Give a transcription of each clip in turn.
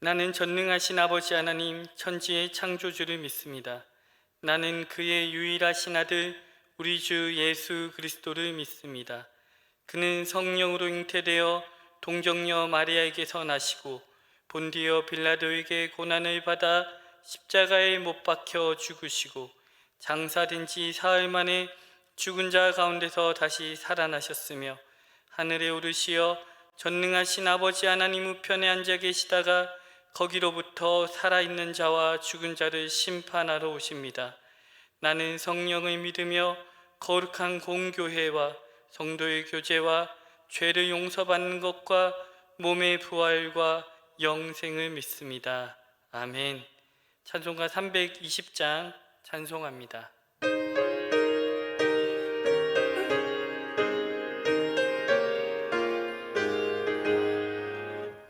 나는 전능하신 아버지 하나님 천지의 창조주를 믿습니다. 나는 그의 유일하신 아들 우리 주 예수 그리스도를 믿습니다. 그는 성령으로 잉태되어 동정녀 마리아에게서 나시고 본디오 빌라도에게 고난을 받아 십자가에 못 박혀 죽으시고 장사된 지 사흘 만에 죽은 자 가운데서 다시 살아나셨으며 하늘에 오르시어 전능하신 아버지 하나님 우편에 앉아 계시다가 거기로부터 살아있는 자와 죽은 자를 심판하러 오십니다. 나는 성령을 믿으며 거룩한 공교회와 성도의 교제와 죄를 용서받는 것과 몸의 부활과 영생을 믿습니다. 아멘. 찬송가 320장 찬송합니다.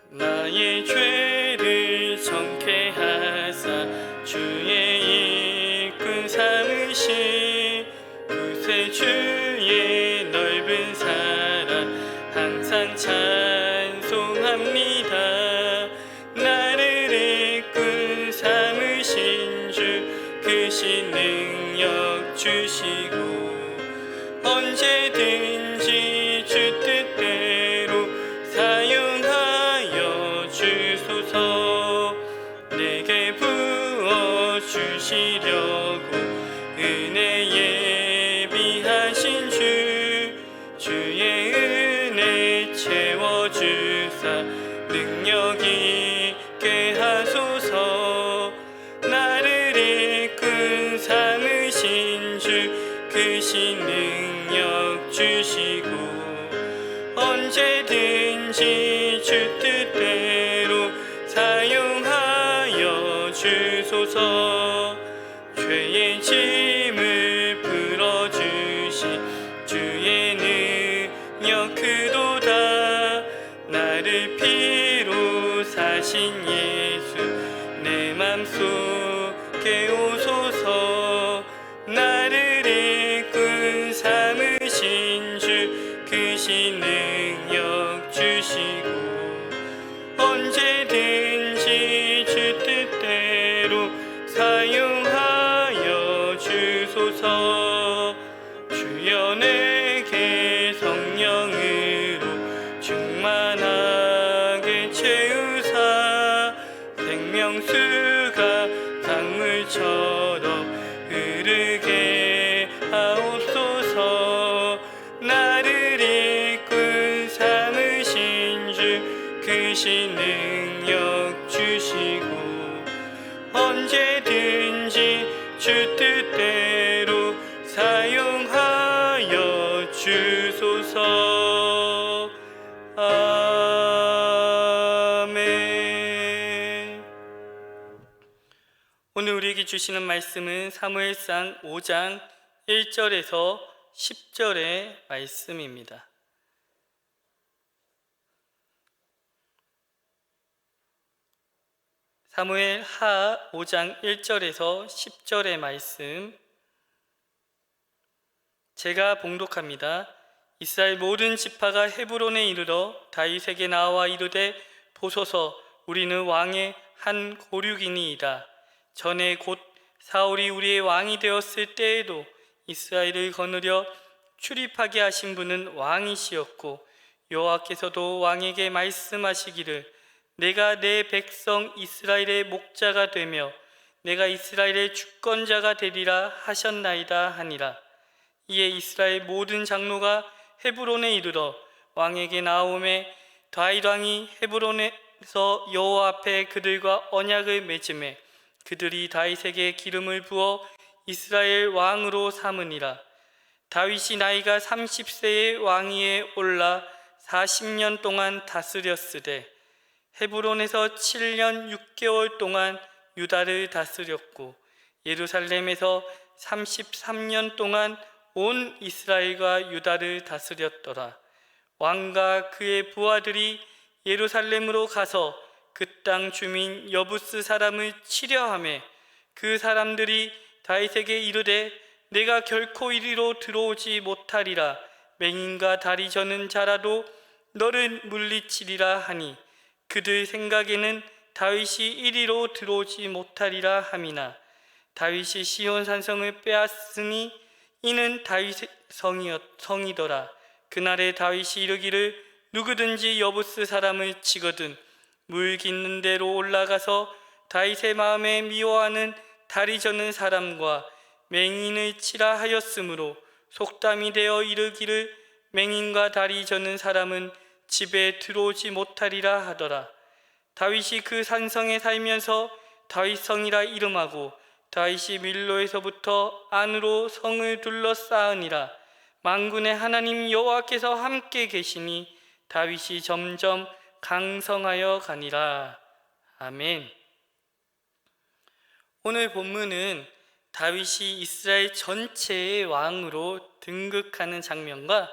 나의 죄를 정케 하사 주의 일꾼 삼으신 구세주의 넓은 사랑 항상 찬송합니다. 나를 일꾼 삼으신 주 크신 능력 주시고 언제든지 주 뜻대로 사용하여 주소서. 내게 부어주시려고 은혜 예비하신 주의 은혜 채워주사 능력 있게 하소서. 나를 일꾼 삼으신 주 크신 능력 주시고 언제든지 주 뜻대로 사용하여 주소서. 죄의 짐을 풀어주신 주의 능력 크도다. 나를 피로 사신 예수 내 맘속에 오소서. 나를 일꾼 삼으신 주 크신 능력 주시고 언제든지 주 뜻대로 사용하여 주소서. 주여 내게 성령으로 충만하게 채우사 생명수가 강물처럼 흐르게 하옵소서. 나를 일꾼 삼으신 주 크신 능력 주시고 언제든지 주 뜻대로 사용하여 주소서. 아멘. 오늘 우리에게 주시는 말씀은 사무엘상 5장 1절에서 10절의 말씀입니다. 사무엘 하 5장 1절에서 10절의 말씀 제가 봉독합니다. 이스라엘 모든 지파가 헤브론에 이르러 다윗에게 나와 이르되 보소서 우리는 왕의 한 고륙이니이다. 전에 곧 사울이 우리의 왕이 되었을 때에도 이스라엘을 거느려 출입하게 하신 분은 왕이시었고 여호와께서도 왕에게 말씀하시기를 내가 내 백성 이스라엘의 목자가 되며 내가 이스라엘의 주권자가 되리라 하셨나이다 하니라. 이에 이스라엘 모든 장로가 헤브론에 이르러 왕에게 나오매 다윗 왕이 헤브론에서 여호와 앞에 그들과 언약을 맺음에 그들이 다윗에게 기름을 부어 이스라엘 왕으로 삼으니라. 다윗이 나이가 30세의 왕위에 올라 40년 동안 다스렸으되 헤브론에서 7년 6개월 동안 유다를 다스렸고 예루살렘에서 33년 동안 온 이스라엘과 유다를 다스렸더라. 왕과 그의 부하들이 예루살렘으로 가서 그 땅 주민 여부스 사람을 치려하매 그 사람들이 다윗에게 이르되 내가 결코 이리로 들어오지 못하리라. 맹인과 다리 저는 자라도 너를 물리치리라 하니 그들 생각에는 다윗이 이리로 들어오지 못하리라 함이나 다윗이 시온 산성을 빼앗으니 이는 다윗의 성이더라. 그날에 다윗이 이르기를 누구든지 여부스 사람을 치거든 물 깃는 데로 올라가서 다윗의 마음에 미워하는 다리 저는 사람과 맹인을 치라 하였으므로 속담이 되어 이르기를 맹인과 다리 저는 사람은 집에 들어오지 못하리라 하더라. 다윗이 그 산성에 살면서 다윗성이라 이름하고 다윗이 밀로에서부터 안으로 성을 둘러싸으니라. 만군의 하나님 여호와께서 함께 계시니 다윗이 점점 강성하여 가니라. 아멘. 오늘 본문은 다윗이 이스라엘 전체의 왕으로 등극하는 장면과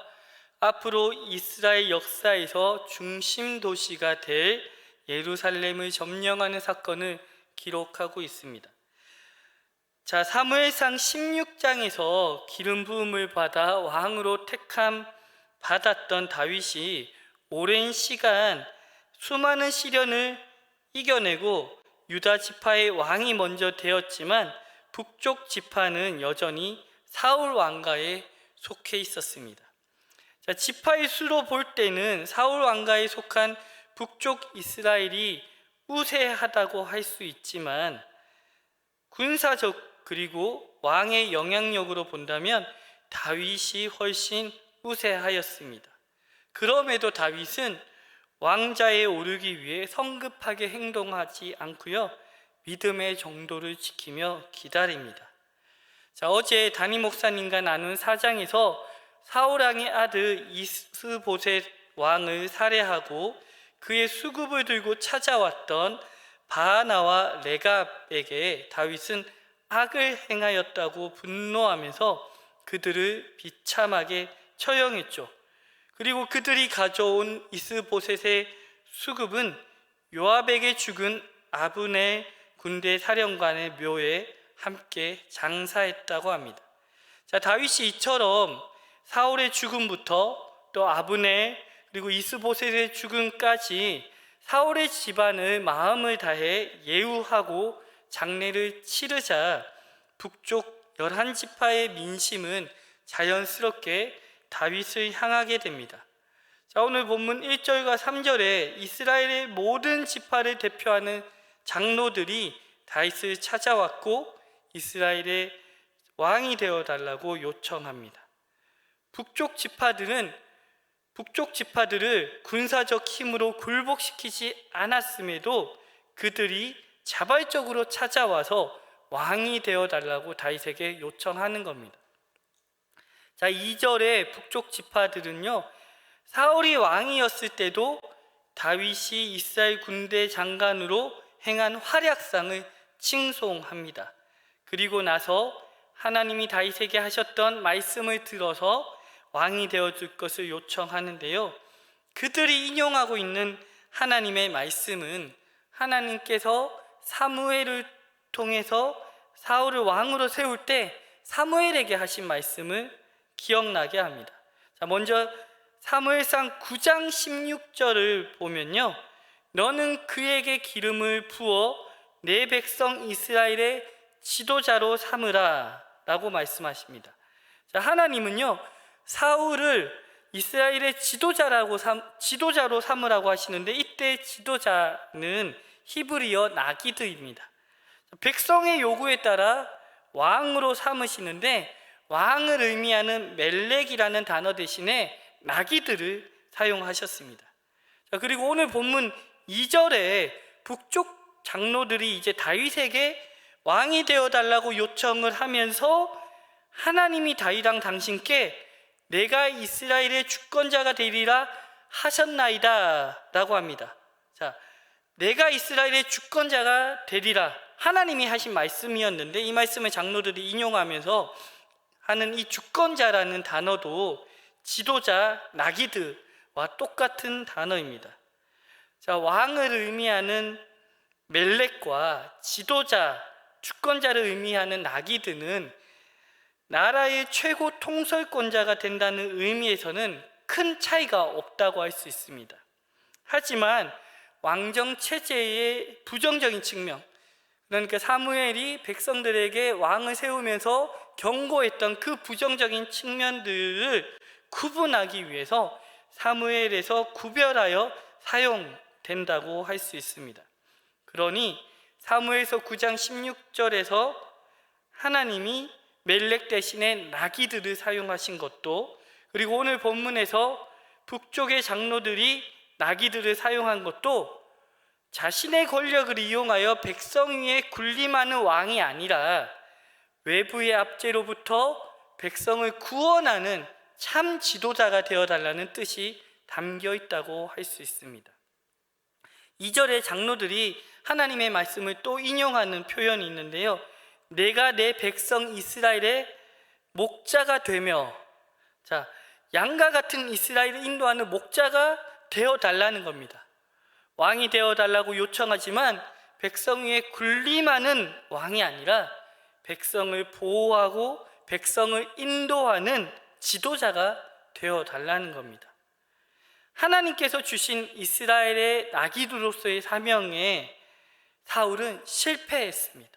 앞으로 이스라엘 역사에서 중심 도시가 될 예루살렘을 점령하는 사건을 기록하고 있습니다. 자, 사무엘상 16장에서 기름 부음을 받아 왕으로 택함 받았던 다윗이 오랜 시간 수많은 시련을 이겨내고 유다 지파의 왕이 먼저 되었지만 북쪽 지파는 여전히 사울 왕가에 속해 있었습니다. 자, 지파의 수로 볼 때는 사울 왕가에 속한 북쪽 이스라엘이 우세하다고 할 수 있지만 군사적 그리고 왕의 영향력으로 본다면 다윗이 훨씬 우세하였습니다. 그럼에도 다윗은 왕자에 오르기 위해 성급하게 행동하지 않고요, 믿음의 정도를 지키며 기다립니다. 자, 어제 담임 목사님과 나눈 사장에서 사울왕의 아들 이스보셋 왕을 살해하고 그의 수급을 들고 찾아왔던 바하나와 레갑에게 다윗은 악을 행하였다고 분노하면서 그들을 비참하게 처형했죠. 그리고 그들이 가져온 이스보셋의 수급은 요압에게 죽은 아브넬 군대 사령관의 묘에 함께 장사했다고 합니다. 자, 다윗이 이처럼 사울의 죽음부터 또 아브넬 그리고 이스보셋의 죽음까지 사울의 집안을 마음을 다해 예우하고 장례를 치르자 북쪽 11지파의 민심은 자연스럽게 다윗을 향하게 됩니다. 자, 오늘 본문 1절과 3절에 이스라엘의 모든 지파를 대표하는 장로들이 다윗을 찾아왔고 이스라엘의 왕이 되어달라고 요청합니다. 북쪽 지파들을 군사적 힘으로 굴복시키지 않았음에도 그들이 자발적으로 찾아와서 왕이 되어달라고 다윗에게 요청하는 겁니다. 자, 2절에 북쪽 지파들은요, 사울이 왕이었을 때도 다윗이 이스라엘 군대 장관으로 행한 활약상을 칭송합니다. 그리고 나서 하나님이 다윗에게 하셨던 말씀을 들어서 왕이 되어줄 것을 요청하는데요, 그들이 인용하고 있는 하나님의 말씀은 하나님께서 사무엘을 통해서 사울을 왕으로 세울 때 사무엘에게 하신 말씀을 기억나게 합니다. 자, 먼저 사무엘상 9장 16절을 보면요, 너는 그에게 기름을 부어 내 백성 이스라엘의 지도자로 삼으라 라고 말씀하십니다. 자, 하나님은요, 사울을 이스라엘의 지도자로 삼으라고 하시는데 이때 지도자는 히브리어 나기드입니다. 백성의 요구에 따라 왕으로 삼으시는데 왕을 의미하는 멜렉이라는 단어 대신에 나기드를 사용하셨습니다. 자, 그리고 오늘 본문 2절에 북쪽 장로들이 이제 다윗에게 왕이 되어달라고 요청을 하면서 하나님이 다윗왕 당신께 내가 이스라엘의 주권자가 되리라 하셨나이다 라고 합니다. 자, 내가 이스라엘의 주권자가 되리라, 하나님이 하신 말씀이었는데 이 말씀을 장로들이 인용하면서 하는 이 주권자라는 단어도 지도자 나기드와 똑같은 단어입니다. 자, 왕을 의미하는 멜렉과 지도자, 주권자를 의미하는 나기드는 나라의 최고 통솔권자가 된다는 의미에서는 큰 차이가 없다고 할 수 있습니다. 하지만 왕정 체제의 부정적인 측면, 그러니까 사무엘이 백성들에게 왕을 세우면서 경고했던 그 부정적인 측면들을 구분하기 위해서 사무엘에서 구별하여 사용된다고 할 수 있습니다. 그러니 사무엘서 9장 16절에서 하나님이 멜렉 대신에 나귀들을 사용하신 것도, 그리고 오늘 본문에서 북쪽의 장로들이 나귀들을 사용한 것도 자신의 권력을 이용하여 백성 위에 군림하는 왕이 아니라 외부의 압제로부터 백성을 구원하는 참 지도자가 되어달라는 뜻이 담겨 있다고 할 수 있습니다. 2절에 장로들이 하나님의 말씀을 또 인용하는 표현이 있는데요, 내가 내 백성 이스라엘의 목자가 되며, 자, 양과 같은 이스라엘을 인도하는 목자가 되어달라는 겁니다. 왕이 되어달라고 요청하지만 백성 위에 군림하는 왕이 아니라 백성을 보호하고 백성을 인도하는 지도자가 되어달라는 겁니다. 하나님께서 주신 이스라엘의 나귀로서의 사명에 사울은 실패했습니다.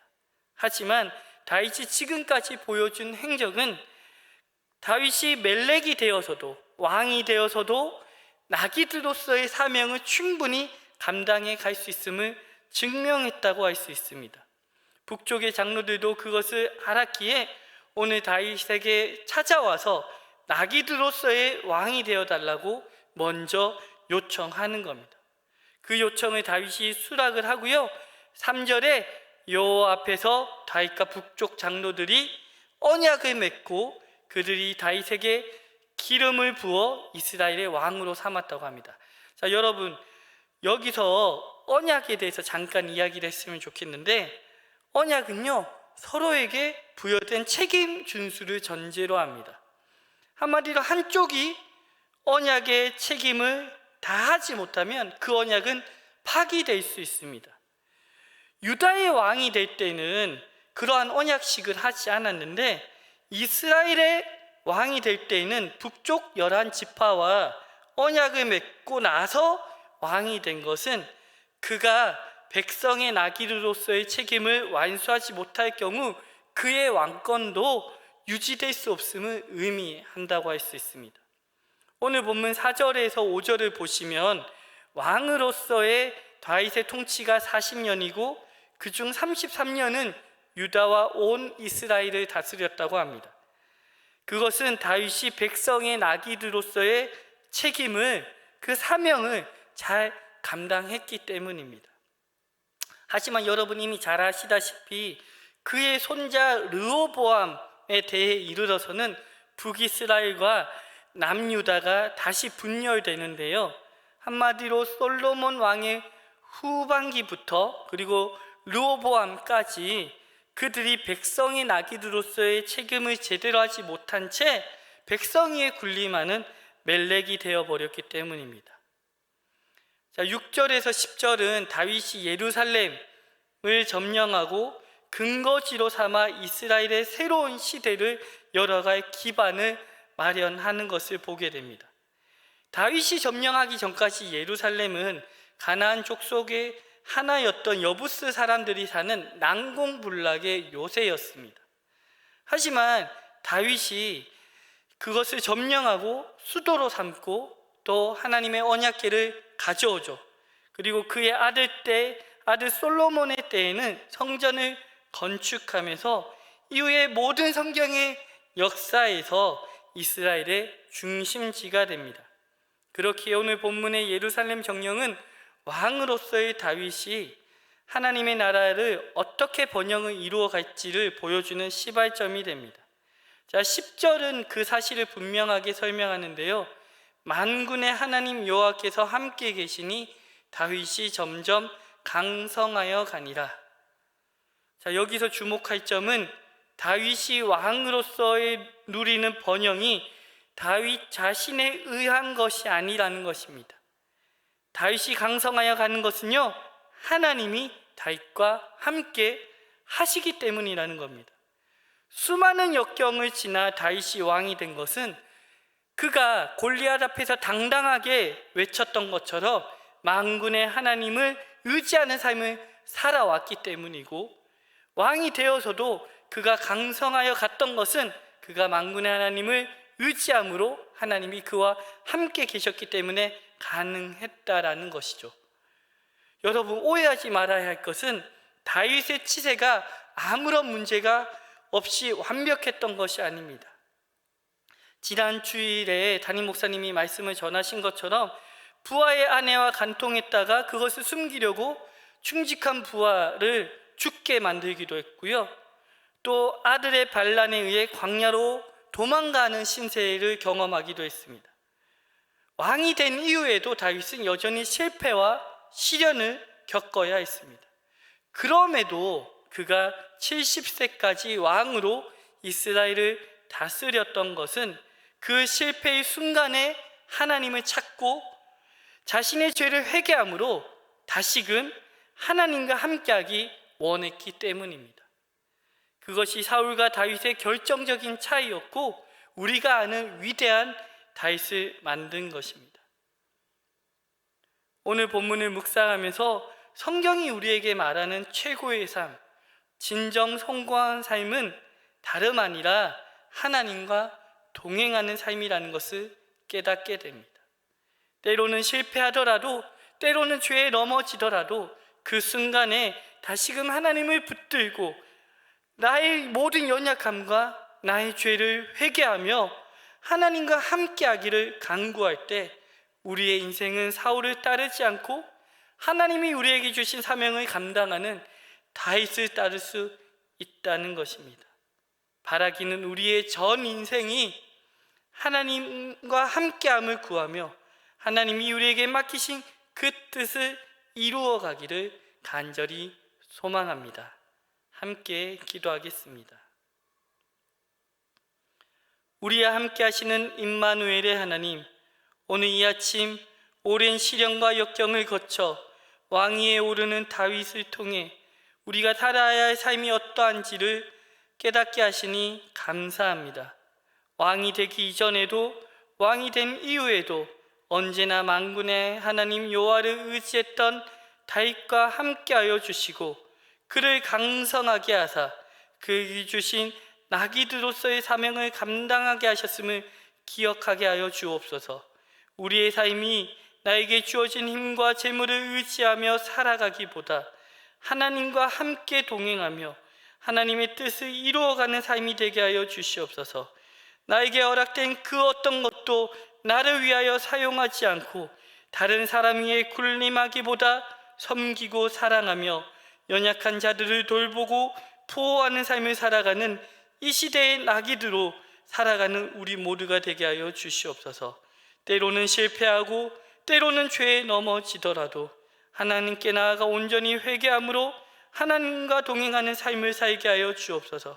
하지만 다윗이 지금까지 보여준 행적은 다윗이 멜렉이 되어서도, 왕이 되어서도 나귀들로서의 사명을 충분히 감당해 갈 수 있음을 증명했다고 할 수 있습니다. 북쪽의 장로들도 그것을 알았기에 오늘 다윗에게 찾아와서 나귀들로서의 왕이 되어달라고 먼저 요청하는 겁니다. 그 요청을 다윗이 수락을 하고요, 3절에 여호와 앞에서 다윗과 북쪽 장로들이 언약을 맺고 그들이 다윗에게 기름을 부어 이스라엘의 왕으로 삼았다고 합니다. 자, 여러분, 여기서 언약에 대해서 잠깐 이야기를 했으면 좋겠는데, 언약은요, 서로에게 부여된 책임 준수를 전제로 합니다. 한마디로 한쪽이 언약의 책임을 다하지 못하면 그 언약은 파기될 수 있습니다. 유다의 왕이 될 때는 그러한 언약식을 하지 않았는데, 이스라엘의 왕이 될 때에는 북쪽 11지파와 언약을 맺고 나서 왕이 된 것은 그가 백성의 나귀로서의 책임을 완수하지 못할 경우 그의 왕권도 유지될 수 없음을 의미한다고 할 수 있습니다. 오늘 본문 4절에서 5절을 보시면 왕으로서의 다윗의 통치가 40년이고 그중 33년은 유다와 온 이스라엘을 다스렸다고 합니다. 그것은 다윗이 백성의 나귀들로서의 책임을, 그 사명을 잘 감당했기 때문입니다. 하지만 여러분 이미 잘 아시다시피 그의 손자 르호보암에 대해 이르러서는 북이스라엘과 남유다가 다시 분열되는데요, 한마디로 솔로몬 왕의 후반기부터 그리고 르호보암까지 그들이 백성의 나귀들로서의 책임을 제대로 하지 못한 채 백성 위에 군림하는 멜렉이 되어버렸기 때문입니다. 자, 6절에서 10절은 다윗이 예루살렘을 점령하고 근거지로 삼아 이스라엘의 새로운 시대를 열어갈 기반을 마련하는 것을 보게 됩니다. 다윗이 점령하기 전까지 예루살렘은 가나안 족속의 하나였던 여부스 사람들이 사는 난공불락의 요새였습니다. 하지만 다윗이 그것을 점령하고 수도로 삼고 또 하나님의 언약궤를 가져오죠. 그리고 그의 아들 솔로몬의 때에는 성전을 건축하면서 이후에 모든 성경의 역사에서 이스라엘의 중심지가 됩니다. 그렇기에 오늘 본문의 예루살렘 정령은 왕으로서의 다윗이 하나님의 나라를 어떻게 번영을 이루어 갈지를 보여주는 시발점이 됩니다. 자, 10절은 그 사실을 분명하게 설명하는데요, 만군의 하나님 여호와께서 함께 계시니 다윗이 점점 강성하여 가니라. 자, 여기서 주목할 점은 다윗이 왕으로서의 누리는 번영이 다윗 자신에 의한 것이 아니라는 것입니다. 다윗이 강성하여 가는 것은요, 하나님이 다윗과 함께 하시기 때문이라는 겁니다. 수많은 역경을 지나 다윗이 왕이 된 것은 그가 골리앗 앞에서 당당하게 외쳤던 것처럼 만군의 하나님을 의지하는 삶을 살아왔기 때문이고, 왕이 되어서도 그가 강성하여 갔던 것은 그가 만군의 하나님을 의지함으로 하나님이 그와 함께 계셨기 때문에 가능했다라는 것이죠. 여러분, 오해하지 말아야 할 것은 다윗의 치세가 아무런 문제가 없이 완벽했던 것이 아닙니다. 지난 주일에 담임 목사님이 말씀을 전하신 것처럼 부하의 아내와 간통했다가 그것을 숨기려고 충직한 부하를 죽게 만들기도 했고요. 또 아들의 반란에 의해 광야로 도망가는 신세를 경험하기도 했습니다. 왕이 된 이후에도 다윗은 여전히 실패와 시련을 겪어야 했습니다. 그럼에도 그가 70세까지 왕으로 이스라엘을 다스렸던 것은 그 실패의 순간에 하나님을 찾고 자신의 죄를 회개함으로 다시금 하나님과 함께하기 원했기 때문입니다. 그것이 사울과 다윗의 결정적인 차이였고 우리가 아는 위대한 다윗을 만든 것입니다. 오늘 본문을 묵상하면서 성경이 우리에게 말하는 최고의 삶, 진정 성공한 삶은 다름 아니라 하나님과 동행하는 삶이라는 것을 깨닫게 됩니다. 때로는 실패하더라도, 때로는 죄에 넘어지더라도 그 순간에 다시금 하나님을 붙들고 나의 모든 연약함과 나의 죄를 회개하며 하나님과 함께하기를 간구할 때 우리의 인생은 사울을 따르지 않고 하나님이 우리에게 주신 사명을 감당하는 다윗을 따를 수 있다는 것입니다. 바라기는 우리의 전 인생이 하나님과 함께함을 구하며 하나님이 우리에게 맡기신 그 뜻을 이루어 가기를 간절히 소망합니다. 함께 기도하겠습니다. 우리와 함께 하시는 임마누엘의 하나님, 오늘 이 아침 오랜 시련과 역경을 거쳐 왕위에 오르는 다윗을 통해 우리가 살아야 할 삶이 어떠한지를 깨닫게 하시니 감사합니다. 왕이 되기 이전에도 왕이 된 이후에도 언제나 만군의 하나님 여호와를 의지했던 다윗과 함께하여 주시고 그를 강성하게 하사 그에게 주신 나귀들로서의 사명을 감당하게 하셨음을 기억하게 하여 주옵소서. 우리의 삶이 나에게 주어진 힘과 재물을 의지하며 살아가기보다 하나님과 함께 동행하며 하나님의 뜻을 이루어가는 삶이 되게 하여 주시옵소서. 나에게 허락된 그 어떤 것도 나를 위하여 사용하지 않고 다른 사람 위에 군림하기보다 섬기고 사랑하며 연약한 자들을 돌보고 보호하는 삶을 살아가는 이 시대의 나귀들로 살아가는 우리 모두가 되게 하여 주시옵소서. 때로는 실패하고 때로는 죄에 넘어지더라도 하나님께 나아가 온전히 회개함으로 하나님과 동행하는 삶을 살게 하여 주옵소서.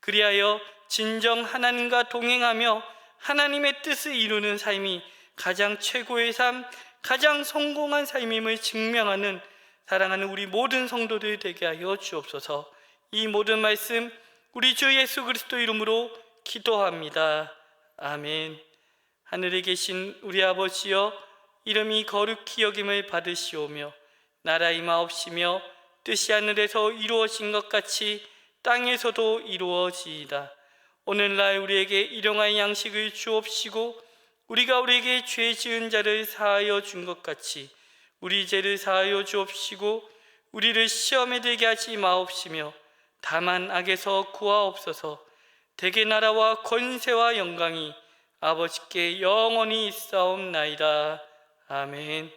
그리하여 진정 하나님과 동행하며 하나님의 뜻을 이루는 삶이 가장 최고의 삶, 가장 성공한 삶임을 증명하는 사랑하는 우리 모든 성도들 되게 하여 주옵소서. 이 모든 말씀 우리 주 예수 그리스도 이름으로 기도합니다. 아멘. 하늘에 계신 우리 아버지여, 이름이 거룩히 여김을 받으시오며 나라 임하옵시며 뜻이 하늘에서 이루어진 것 같이 땅에서도 이루어지이다. 오늘날 우리에게 일용할 양식을 주옵시고 우리가 우리에게 죄 지은 자를 사하여 준 것 같이 우리 죄를 사하여 주옵시고 우리를 시험에 들게 하지 마옵시며 다만 악에서 구하옵소서. 대개 나라와 권세와 영광이 아버지께 영원히 있사옵나이다. 아멘.